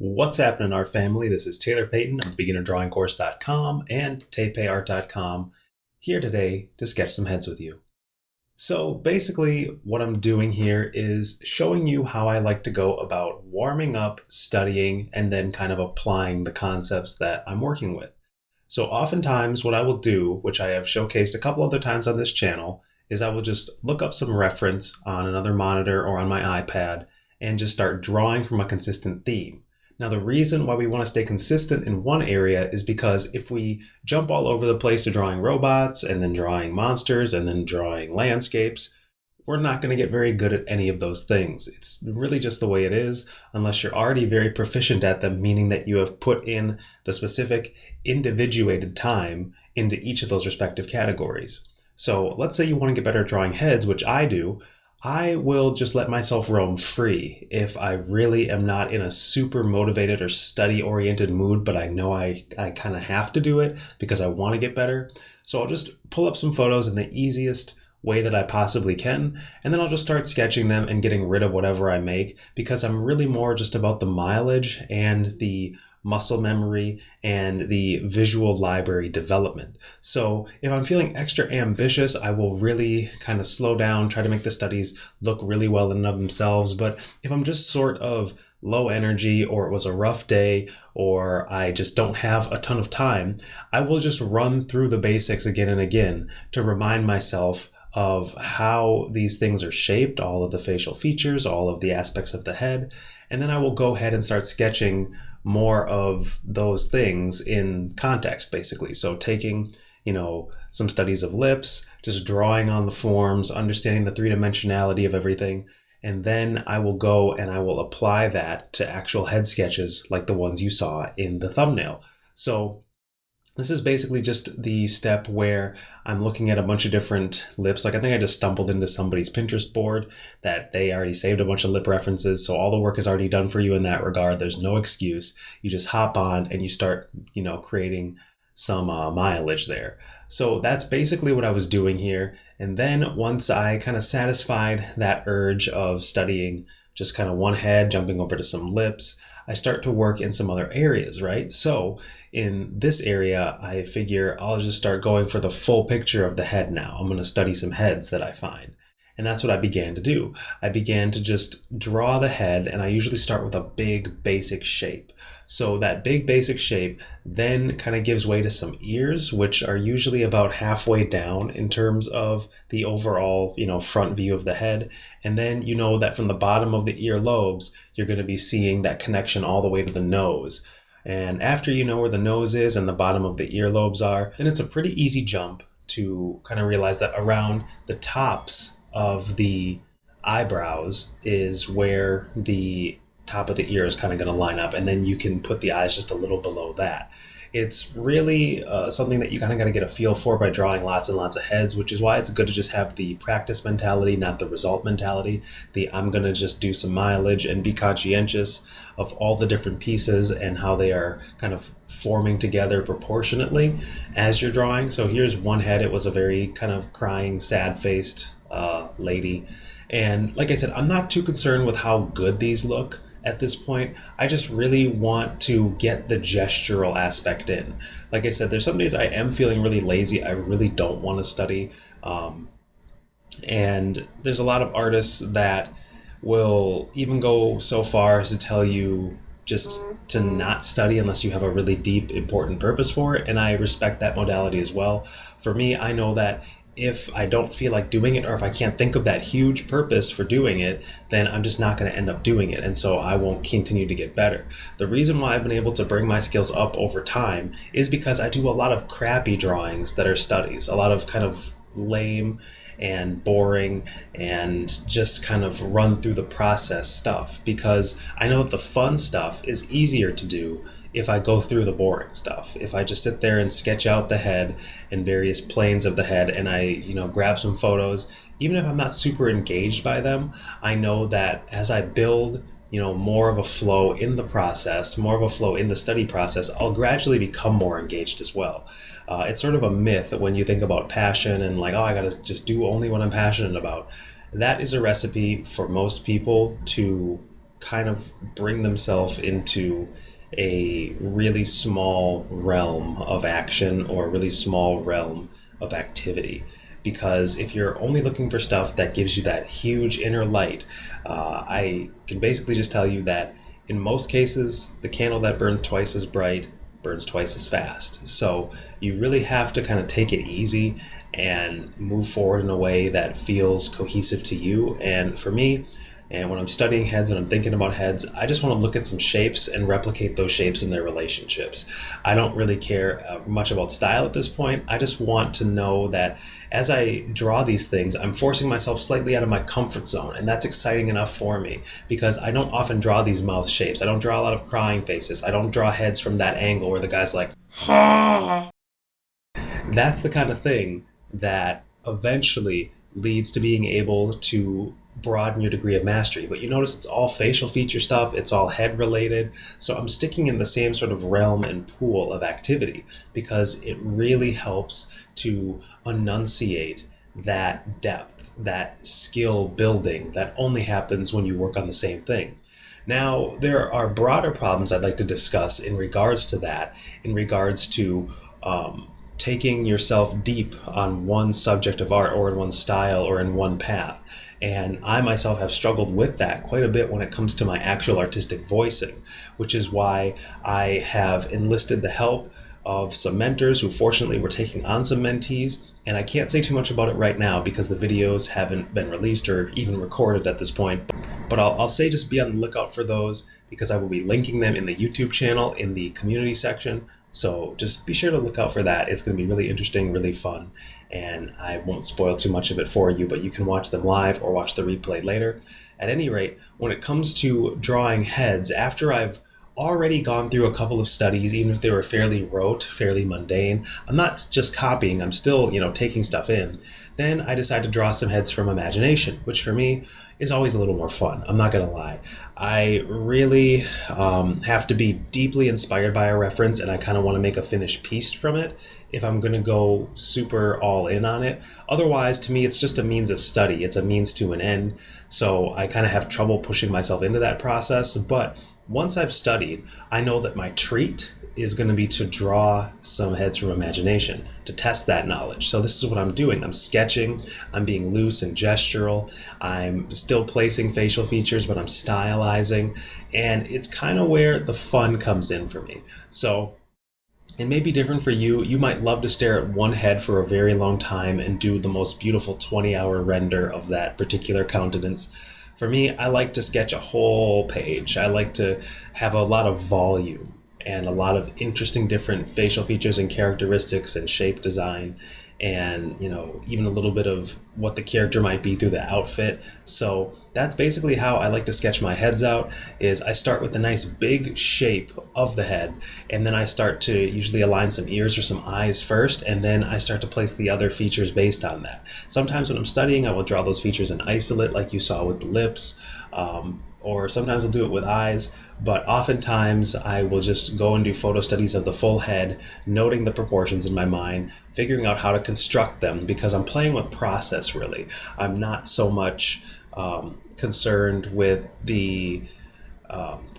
What's happening, art family? This is Taylor Payton of beginnerdrawingcourse.com and tapeart.com, here today to sketch some heads with you. So basically what I'm doing here is showing you how I like to go about warming up, studying, and then kind of applying the concepts that I'm working with. So oftentimes what I will do, which I have showcased a couple other times on this channel, is I will just look up some reference on another monitor or on my iPad and just start drawing from a consistent theme. Now, the reason why we want to stay consistent in one area is because if we jump all over the place to drawing robots and then drawing monsters and then drawing landscapes, we're not going to get very good at any of those things. It's really just the way it is, unless you're already very proficient at them, meaning that you have put in the specific individuated time into each of those respective categories. So let's say you want to get better at drawing heads, which I do. I will just let myself roam free if I really am not in a super motivated or study oriented mood, but I know I kind of have to do it because I want to get better. So I'll just pull up some photos in the easiest way that I possibly can, and then I'll just start sketching them and getting rid of whatever I make, because I'm really more just about the mileage and the muscle memory and the visual library development. So if I'm feeling extra ambitious, I will really kind of slow down, try to make the studies look really well in and of themselves. But if I'm just sort of low energy, or it was a rough day, or I just don't have a ton of time, I will just run through the basics again and again to remind myself of how these things are shaped, all of the facial features, all of the aspects of the head. And then I will go ahead and start sketching more of those things in context, basically. So taking, some studies of lips, just drawing on the forms, understanding the three-dimensionality of everything. And then I will go and I will apply that to actual head sketches like the ones you saw in the thumbnail. So this is basically just the step where I'm looking at a bunch of different lips. Like, I think I just stumbled into somebody's Pinterest board that they already saved a bunch of lip references. So all the work is already done for you in that regard. There's no excuse. You just hop on and you start, creating some mileage there. So that's basically what I was doing here. And then once I kind of satisfied that urge of studying just kind of one head, jumping over to some lips, I start to work in some other areas, right? So in this area, I figure I'll just start going for the full picture of the head now. I'm going to study some heads that I find. And that's what I began to do. I began to just draw the head, and I usually start with a big basic shape. So that big basic shape then kind of gives way to some ears, which are usually about halfway down in terms of the overall, front view of the head. And then you know that from the bottom of the ear lobes, you're going to be seeing that connection all the way to the nose. And after you know where the nose is and the bottom of the earlobes are, then it's a pretty easy jump to kind of realize that around the tops of the eyebrows is where the top of the ear is kind of going to line up, and then you can put the eyes just a little below that. It's really something that you kind of got to get a feel for by drawing lots and lots of heads, which is why it's good to just have the practice mentality, not the result mentality. I'm going to just do some mileage and be conscientious of all the different pieces and how they are kind of forming together proportionately as you're drawing. So here's one head. It was a very kind of crying, sad-faced lady. And like I said, I'm not too concerned with how good these look at this point. I just really want to get the gestural aspect in. Like I said, there's some days I am feeling really lazy. I really don't want to study. And there's a lot of artists that will even go so far as to tell you just to not study unless you have a really deep, important purpose for it. And I respect that modality as well. For me, I know that if I don't feel like doing it, or if I can't think of that huge purpose for doing it, then I'm just not going to end up doing it. And so I won't continue to get better. The reason why I've been able to bring my skills up over time is because I do a lot of crappy drawings that are studies, a lot of kind of lame and boring and just kind of run through the process stuff, because I know that the fun stuff is easier to do if I go through the boring stuff. If I just sit there and sketch out the head and various planes of the head, and I, grab some photos, even if I'm not super engaged by them, I know that as I build, more of a flow in the process, more of a flow in the study process, I'll gradually become more engaged as well. It's sort of a myth that when you think about passion and like, oh, I gotta just do only what I'm passionate about. That is a recipe for most people to kind of bring themselves into a really small realm of action or a really small realm of activity. Because if you're only looking for stuff that gives you that huge inner light, I can basically just tell you that in most cases, the candle that burns twice as bright burns twice as fast. So you really have to kind of take it easy and move forward in a way that feels cohesive to you. And for me, and when I'm studying heads and I'm thinking about heads, I just want to look at some shapes and replicate those shapes in their relationships. I don't really care much about style at this point. I just want to know that as I draw these things, I'm forcing myself slightly out of my comfort zone. And that's exciting enough for me because I don't often draw these mouth shapes. I don't draw a lot of crying faces. I don't draw heads from that angle where the guy's like, that's the kind of thing that eventually leads to being able to broaden your degree of mastery. But you notice it's all facial feature stuff, it's all head related. So I'm sticking in the same sort of realm and pool of activity because it really helps to enunciate that depth, that skill building that only happens when you work on the same thing. Now, there are broader problems I'd like to discuss in regards to that, in regards to taking yourself deep on one subject of art or in one style or in one path. And I myself have struggled with that quite a bit when it comes to my actual artistic voicing, which is why I have enlisted the help of some mentors who fortunately were taking on some mentees. And I can't say too much about it right now because the videos haven't been released or even recorded at this point. But I'll say just be on the lookout for those because I will be linking them in the YouTube channel in the community section. So just be sure to look out for that. It's going to be really interesting, really fun, and I won't spoil too much of it for you, but you can watch them live or watch the replay later. At any rate, when it comes to drawing heads, after I've already gone through a couple of studies, even if they were fairly rote, fairly mundane, I'm not just copying, I'm still, taking stuff in. Then I decide to draw some heads from imagination, which for me is always a little more fun. I'm not going to lie. I really have to be deeply inspired by a reference, and I kind of want to make a finished piece from it if I'm going to go super all in on it. Otherwise, to me, it's just a means of study. It's a means to an end. So I kind of have trouble pushing myself into that process. But once I've studied, I know that my treat is going to be to draw some heads from imagination, to test that knowledge. So this is what I'm doing. I'm sketching, I'm being loose and gestural, I'm still placing facial features, but I'm stylizing, and it's kind of where the fun comes in for me. So it may be different for you. You might love to stare at one head for a very long time and do the most beautiful 20-hour render of that particular countenance. For me, I like to sketch a whole page. I like to have a lot of volume and a lot of interesting different facial features and characteristics and shape design, and even a little bit of what the character might be through the outfit. So that's basically how I like to sketch my heads out. Is I start with the nice big shape of the head, and then I start to usually align some ears or some eyes first, and then I start to place the other features based on that. Sometimes when I'm studying, I will draw those features in isolate like you saw with the lips, or sometimes I'll do it with eyes, but oftentimes I will just go and do photo studies of the full head, noting the proportions in my mind, figuring out how to construct them, because I'm playing with process really. I'm not so much concerned with the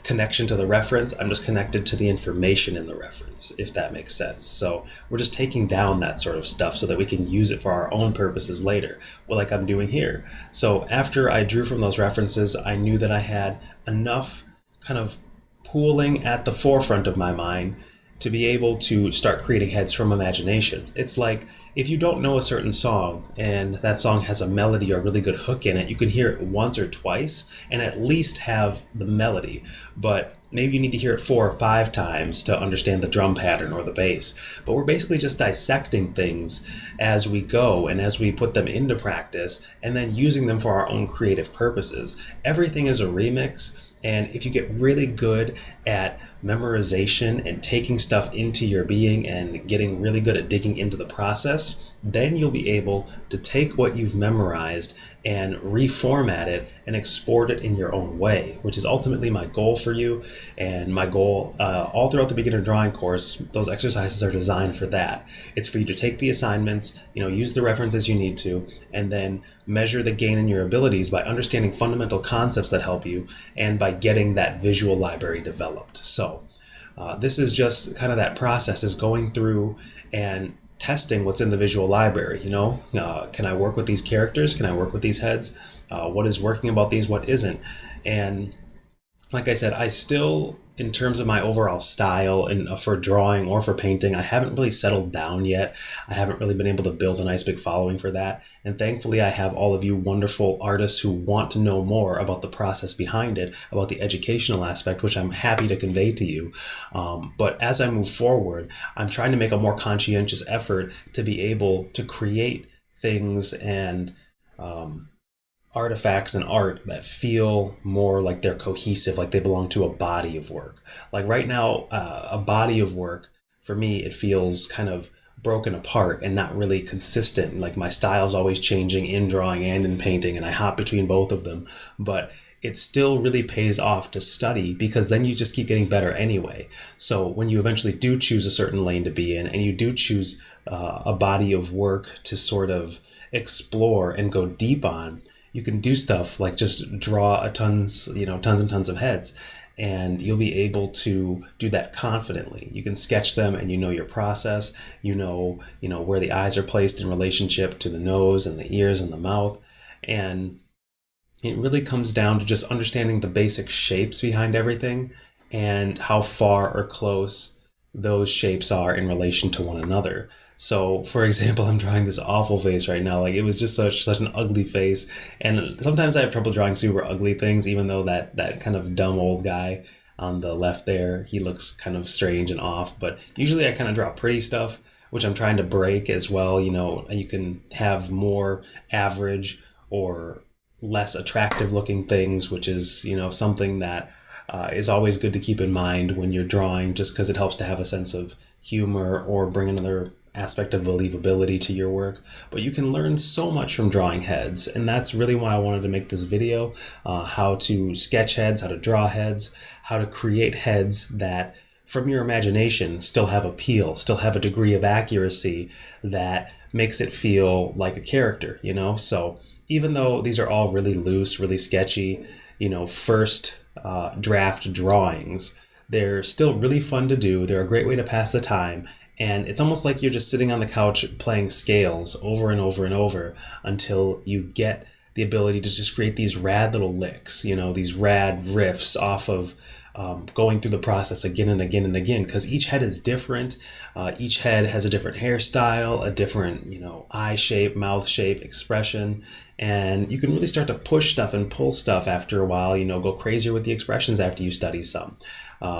connection to the reference. I'm just connected to the information in the reference, if that makes sense. So we're just taking down that sort of stuff so that we can use it for our own purposes later, well, like I'm doing here. So after I drew from those references, I knew that I had enough kind of pooling at the forefront of my mind to be able to start creating heads from imagination. It's like if you don't know a certain song and that song has a melody or a really good hook in it, you can hear it once or twice and at least have the melody. But maybe you need to hear it 4 or 5 times to understand the drum pattern or the bass. But we're basically just dissecting things as we go and as we put them into practice and then using them for our own creative purposes. Everything is a remix. And if you get really good at memorization and taking stuff into your being and getting really good at digging into the process, then you'll be able to take what you've memorized and reformat it and export it in your own way, which is ultimately my goal for you. And my goal all throughout the beginner drawing course, those exercises are designed for that. It's for you to take the assignments, use the references you need to, and then measure the gain in your abilities by understanding fundamental concepts that help you and by getting that visual library developed. So this is just kind of that process, is going through and testing what's in the visual library. Can I work with these characters? Can I work with these heads? What is working about these? What isn't? And like I said, I still, in terms of my overall style and for drawing or for painting, I haven't really settled down yet. I haven't really been able to build a nice big following for that. And thankfully, I have all of you wonderful artists who want to know more about the process behind it, about the educational aspect, which I'm happy to convey to you. But as I move forward, I'm trying to make a more conscientious effort to be able to create things and artifacts and art that feel more like they're cohesive, like they belong to a body of work. Like right now, a body of work, for me, it feels kind of broken apart and not really consistent. Like my style's always changing in drawing and in painting, and I hop between both of them. But it still really pays off to study, because then you just keep getting better anyway. So when you eventually do choose a certain lane to be in, and you do choose a body of work to sort of explore and go deep on, you can do stuff like just draw tons and tons of heads, and you'll be able to do that confidently. You can sketch them, and your process, where the eyes are placed in relationship to the nose and the ears and the mouth. And it really comes down to just understanding the basic shapes behind everything and how far or close those shapes are in relation to one another. So, for example, I'm drawing this awful face right now. Like, it was just such an ugly face. And sometimes I have trouble drawing super ugly things, even though that kind of dumb old guy on the left there, he looks kind of strange and off. But usually I kind of draw pretty stuff, which I'm trying to break as well. You can have more average or less attractive looking things, which is, something that is always good to keep in mind when you're drawing, just because it helps to have a sense of humor or bring another aspect of believability to your work. But you can learn so much from drawing heads, and that's really why I wanted to make this video, how to sketch heads, how to draw heads, how to create heads that from your imagination still have appeal, still have a degree of accuracy that makes it feel like a character, So even though these are all really loose, really sketchy, first draft drawings, they're still really fun to do. They're a great way to pass the time. And it's almost like you're just sitting on the couch playing scales over and over and over until you get the ability to just create these rad little licks, these rad riffs off of going through the process again and again and again, because each head is different. Each head has a different hairstyle, a different, eye shape, mouth shape, expression. And you can really start to push stuff and pull stuff after a while, go crazier with the expressions after you study some.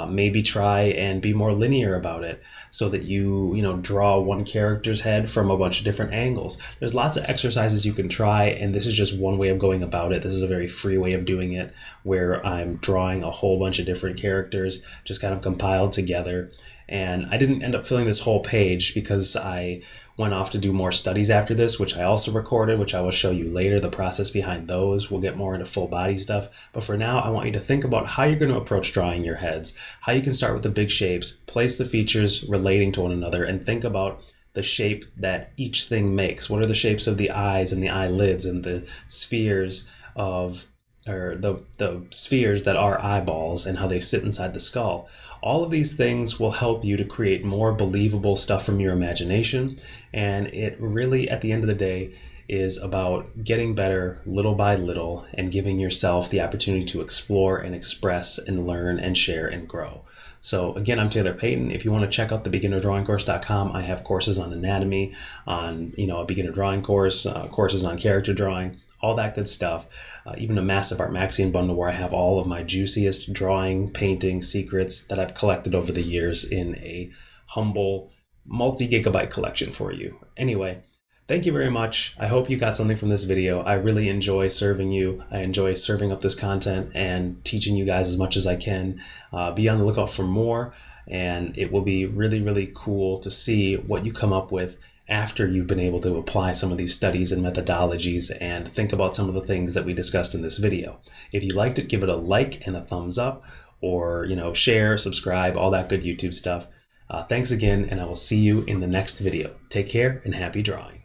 Maybe try and be more linear about it so that you draw one character's head from a bunch of different angles. There's lots of exercises you can try, and this is just one way of going about it. This is a very free way of doing it, where I'm drawing a whole bunch of different characters just kind of compiled together. And I didn't end up filling this whole page because I went off to do more studies after this, which I also recorded, which I will show you later, the process behind those. We'll get more into full body stuff. But for now, I want you to think about how you're going to approach drawing your heads, how you can start with the big shapes, place the features relating to one another, and think about the shape that each thing makes. What are the shapes of the eyes and the eyelids and the spheres of, or the spheres that are eyeballs, and how they sit inside the skull. All of these things will help you to create more believable stuff from your imagination. And it really, at the end of the day, is about getting better little by little and giving yourself the opportunity to explore and express and learn and share and grow. So again, I'm Taylor Payton. If you want to check out the beginnerdrawingcourse.com, I have courses on anatomy, on a beginner drawing course, courses on character drawing, all that good stuff. Even a massive Art Maxine bundle where I have all of my juiciest drawing, painting secrets that I've collected over the years in a humble multi-gigabyte collection for you. Anyway, Thank you very much. I hope you got something from this video. I really enjoy serving you. I enjoy serving up this content and teaching you guys as much as I can. Be on the lookout for more, and it will be really, really cool to see what you come up with after you've been able to apply some of these studies and methodologies and think about some of the things that we discussed in this video. If you liked it, give it a like and a thumbs up, or share, subscribe, all that good YouTube stuff. Thanks again, and I will see you in the next video. Take care and happy drawing.